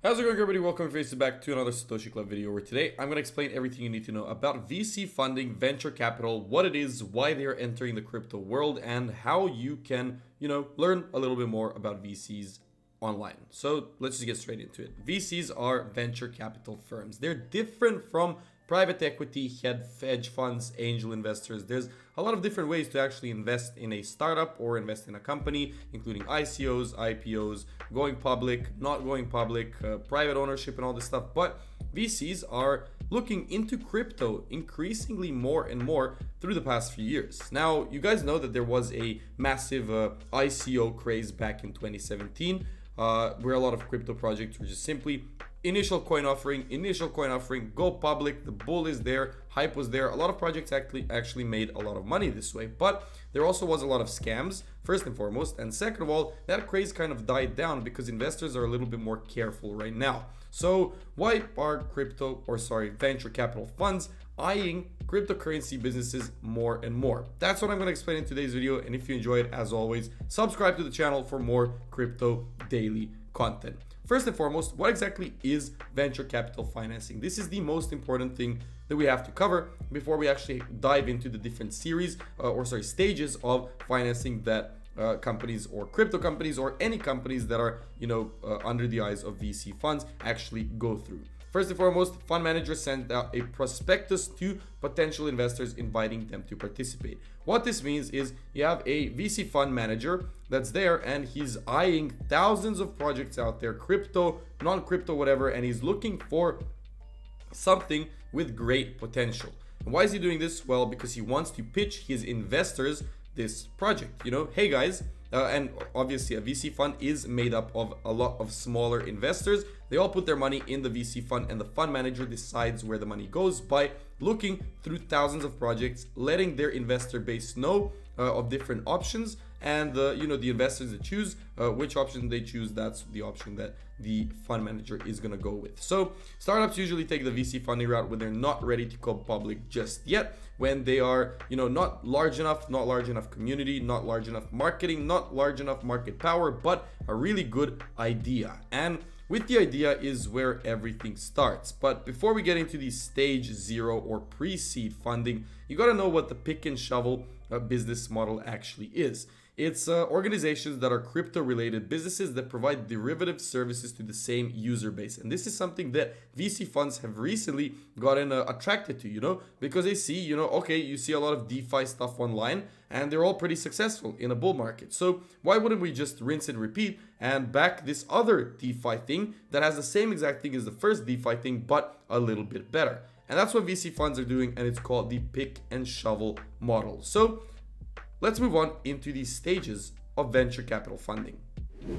How's it going, everybody? Welcome back to another Satoshi Club video, where today I'm going to explain everything you need to know about VC funding, venture capital, what it is, why they are entering the crypto world, and how you can, learn a little bit more about VCs online. So let's just get straight into it. VCs are venture capital firms. They're different from private equity, hedge funds, angel investors. There's a lot of different ways to actually invest in a startup or invest in a company, including ICOs, IPOs, going public, not going public, private ownership, and all this stuff. But VCs are looking into crypto increasingly more and more through the past few years. Now, you guys know that there was a massive ICO craze back in 2017, where a lot of crypto projects were just simply initial coin offering, go public, the bull is there, hype was there. A lot of projects actually made a lot of money this way, but there also was a lot of scams, first and foremost, and second of all, that craze kind of died down because investors are a little bit more careful right now. So why are venture capital funds eyeing cryptocurrency businesses more and more? That's what I'm going to explain in today's video, and if you enjoy it, as always, subscribe to the channel for more crypto daily content. First and foremost, what exactly is venture capital financing? This is the most important thing that we have to cover before we actually dive into the different stages of financing that companies or crypto companies or any companies that are under the eyes of VC funds actually go through. First and foremost, fund managers send out a prospectus to potential investors inviting them to participate. What this means is you have a VC fund manager that's there and he's eyeing thousands of projects out there, crypto, non-crypto, whatever, and he's looking for something with great potential. And why is he doing this? Well, because he wants to pitch his investors this project. Hey guys, and obviously a VC fund is made up of a lot of smaller investors. They all put their money in the VC fund, and the fund manager decides where the money goes by looking through thousands of projects, letting their investor base know of different options, and the investors that choose which option they choose, that's the option that the fund manager is going to go with. So startups usually take the VC funding route when they're not ready to go public just yet, when they are not large enough community, not large enough marketing, not large enough market power, but a really good idea. And with the idea is where everything starts. But before we get into the stage 0 or pre-seed funding, you got to know what the pick and shovel business model actually is. It's organizations that are crypto-related businesses that provide derivative services to the same user base. And this is something that VC funds have recently gotten attracted to, because they see, you see a lot of DeFi stuff online and they're all pretty successful in a bull market. So why wouldn't we just rinse and repeat and back this other DeFi thing that has the same exact thing as the first DeFi thing, but a little bit better? And that's what VC funds are doing, and it's called the pick and shovel model. So let's move on into the stages of venture capital funding.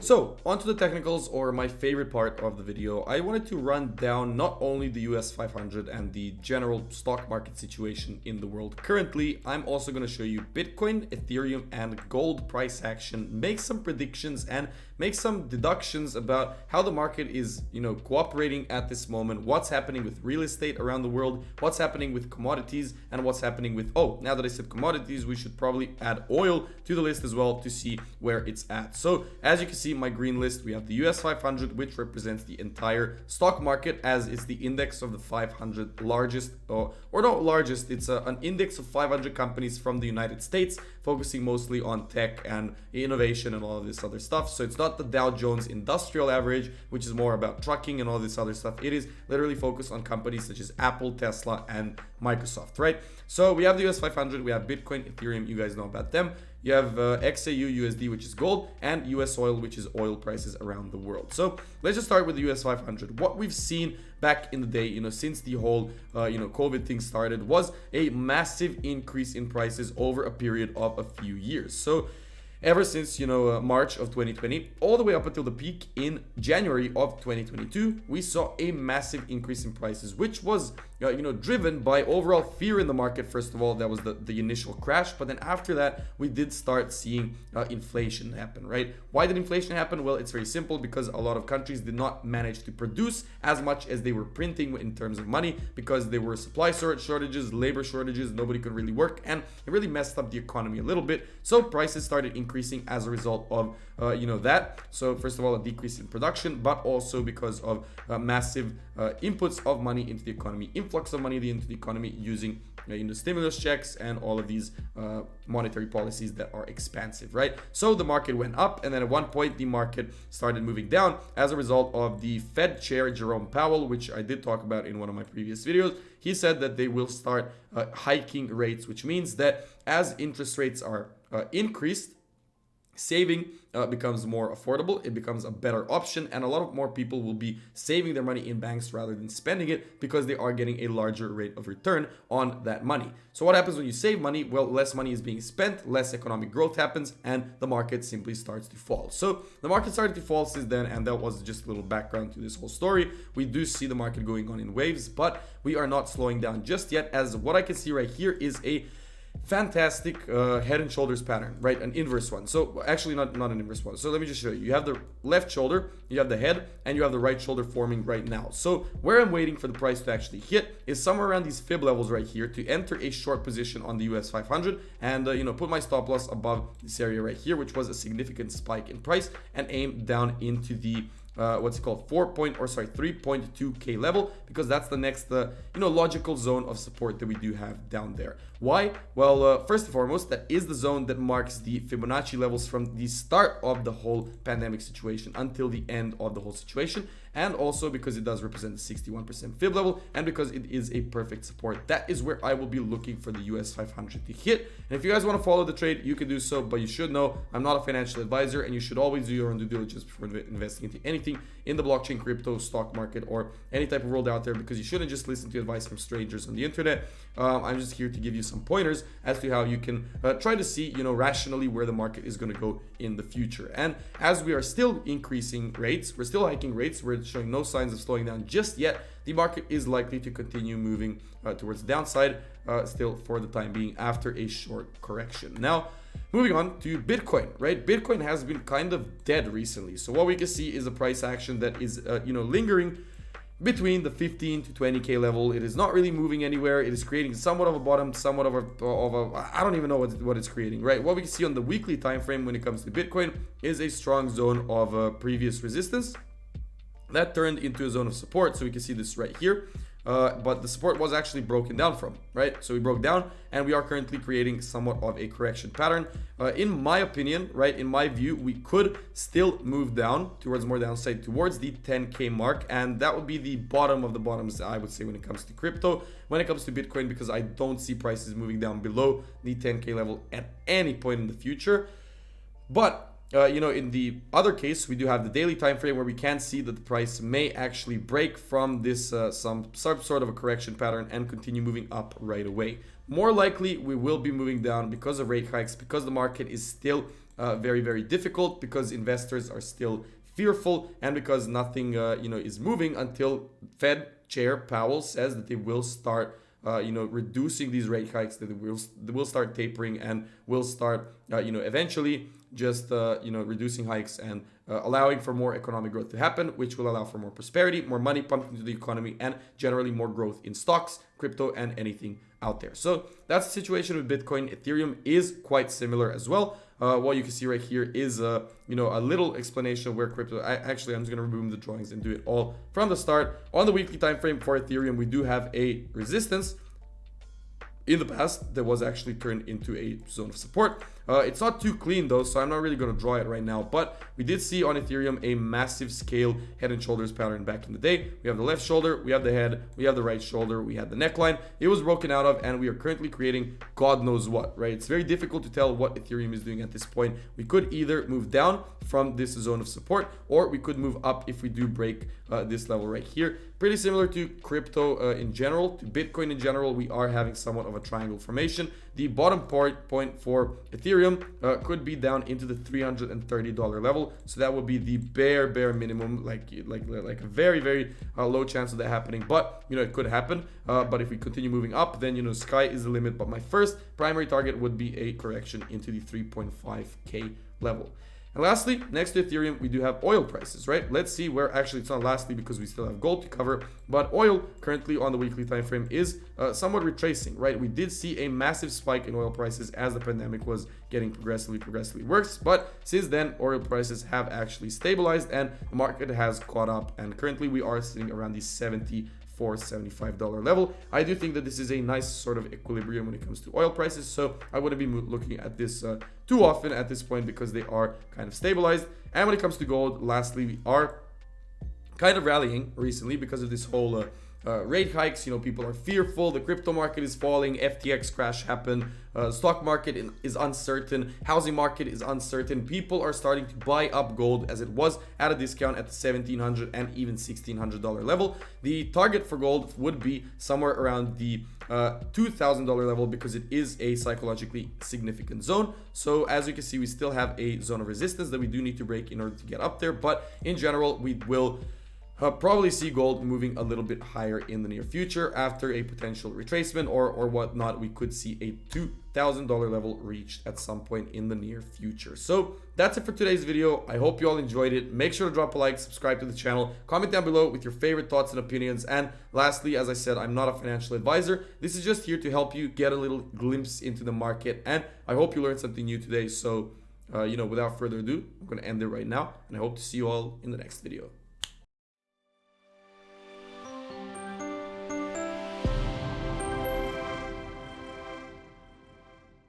So onto the technicals, or my favorite part of the video. I wanted to run down not only the US 500 and the general stock market situation in the world currently, I'm also going to show you Bitcoin, Ethereum, and gold price action, make some predictions and make some deductions about how the market is, cooperating at this moment, what's happening with real estate around the world, what's happening with commodities, and what's happening with, now that I said commodities, we should probably add oil to the list as well to see where it's at. So as you can see, my green list, we have the US 500, which represents the entire stock market, as it's the index of the 500 largest, or not largest, it's an index of 500 companies from the United States, focusing mostly on tech and innovation and all of this other stuff. So it's not the Dow Jones Industrial Average, which is more about trucking and all this other stuff. It is literally focused on companies such as Apple, Tesla, and Microsoft, right? So we have the US 500, we have Bitcoin, Ethereum, you guys know about them. You have XAU USD, which is gold, and US oil, which is oil prices around the world. So let's just start with the US 500. What we've seen back in the day, since the whole, COVID thing started, was a massive increase in prices over a period of a few years. So ever since, March of 2020, all the way up until the peak in January of 2022, we saw a massive increase in prices, which was, driven by overall fear in the market. First of all, that was the initial crash. But then after that, we did start seeing inflation happen, right? Why did inflation happen? Well, it's very simple, because a lot of countries did not manage to produce as much as they were printing in terms of money, because there were supply shortages, labor shortages, nobody could really work, and it really messed up the economy a little bit. So prices started increasing increasing as a result of that. So first of all, a decrease in production, but also because of massive inputs of money into the economy, influx of money into the economy using stimulus checks and all of these monetary policies that are expansive, right? So the market went up, and then at one point the market started moving down as a result of the Fed chair Jerome Powell, which I did talk about in one of my previous videos. He said that they will start hiking rates, which means that as interest rates are increased, saving becomes more affordable, it becomes a better option, and a lot of more people will be saving their money in banks rather than spending it because they are getting a larger rate of return on that money. So what happens when you save money? Well, less money is being spent, less economic growth happens, and the market simply starts to fall. So the market started to fall since then, and that was just a little background to this whole story. We do see the market going on in waves, but we are not slowing down just yet, as what I can see right here is a fantastic head and shoulders pattern, right? An inverse one. So actually not an inverse one. So let me just show you. You have the left shoulder, you have the head, and you have the right shoulder forming right now. So where I'm waiting for the price to actually hit is somewhere around these fib levels right here to enter a short position on the US 500 and put my stop loss above this area right here, which was a significant spike in price, and aim down into the 3.2k level, because that's the next logical zone of support that we do have down there. Why? Well, first and foremost, that is the zone that marks the Fibonacci levels from the start of the whole pandemic situation until the end of the whole situation, and also because it does represent the 61% fib level, and because it is a perfect support. That is where I will be looking for the US 500 to hit. And if you guys want to follow the trade, you can do so, but you should know I'm not a financial advisor, and you should always do your own due diligence before investing into anything in the blockchain, crypto, stock market, or any type of world out there, because you shouldn't just listen to advice from strangers on the internet. I'm just here to give you some pointers as to how you can try to see, rationally where the market is going to go in the future. And as we are still increasing rates, we're still hiking rates, we're showing no signs of slowing down just yet, the market is likely to continue moving towards the downside still for the time being after a short correction. Now, moving on to Bitcoin, right? Bitcoin has been kind of dead recently. So what we can see is a price action that is, lingering between the 15 to 20k level. It is not really moving anywhere. It is creating somewhat of a bottom, somewhat of a I don't even know what it's creating, right? What we can see on the weekly time frame when it comes to Bitcoin is a strong zone of previous resistance that turned into a zone of support. So we can see this right here. But the support was actually broken down from, right? So we broke down, and we are currently creating somewhat of a correction pattern. In my opinion, right, in my view, we could still move down towards more downside towards the 10k mark, and that would be the bottom of the bottoms, I would say, when it comes to crypto, when it comes to Bitcoin, because I don't see prices moving down below the 10k level at any point in the future. But in the other case, we do have the daily time frame where we can see that the price may actually break from this some sort of a correction pattern and continue moving up right away. More likely, we will be moving down because of rate hikes, because the market is still very, very difficult, because investors are still fearful, and because nothing is moving until Fed Chair Powell says that they will start reducing these rate hikes, that they will start tapering, and will start eventually just reducing hikes and allowing for more economic growth to happen, which will allow for more prosperity, more money pumped into the economy, and generally more growth in stocks, crypto, and anything out there. So that's the situation with Bitcoin. Ethereum is quite similar as well. What you can see right here is a little explanation of where crypto. I'm just going to remove the drawings and do it all from the start. On the weekly time frame for Ethereum, we do have a resistance in the past that was actually turned into a zone of support. It's not too clean though, so I'm not really going to draw it right now, but we did see on Ethereum a massive scale head and shoulders pattern back in the day. We have the left shoulder, we have the head, we have the right shoulder, we had the neckline. It was broken out of, and we are currently creating God knows what, right? It's very difficult to tell what Ethereum is doing at this point. We could either move down from this zone of support, or we could move up if we do break this level right here. Pretty similar to crypto in general, to Bitcoin in general, we are having somewhat of a triangle formation. The bottom point for Ethereum could be down into the $330 level, so that would be the bare minimum, like a very, very low chance of that happening, but it could happen. But if we continue moving up, then sky is the limit. But my first primary target would be a correction into the 3.5k level. And lastly, next to Ethereum, we do have oil prices, right? Let's see where, actually it's not lastly because we still have gold to cover, but oil currently on the weekly time frame is somewhat retracing, right? We did see a massive spike in oil prices as the pandemic was getting progressively worse, but since then oil prices have actually stabilized and the market has caught up, and currently we are sitting around the $74-$75 level. I do think that this is a nice sort of equilibrium when it comes to oil prices, so I wouldn't be looking at this too often at this point because they are kind of stabilized. And when it comes to gold, lastly, we are kind of rallying recently because of this whole rate hikes. You know, people are fearful, the crypto market is falling, FTX crash happened, stock market is uncertain, housing market is uncertain. People are starting to buy up gold as it was at a discount at the $1,700 and even $1,600 level. The target for gold would be somewhere around the $2,000 level because it is a psychologically significant zone. So as you can see, we still have a zone of resistance that we do need to break in order to get up there, but in general we will probably see gold moving a little bit higher in the near future after a potential retracement or whatnot. We could see a $2,000 level reached at some point in the near future. So that's it for today's video. I hope you all enjoyed it. Make sure to drop a like, subscribe to the channel, comment down below with your favorite thoughts and opinions. And lastly, as I said, I'm not a financial advisor. This is just here to help you get a little glimpse into the market, and I hope you learned something new today. So without further ado, I'm going to end it right now, and I hope to see you all in the next video.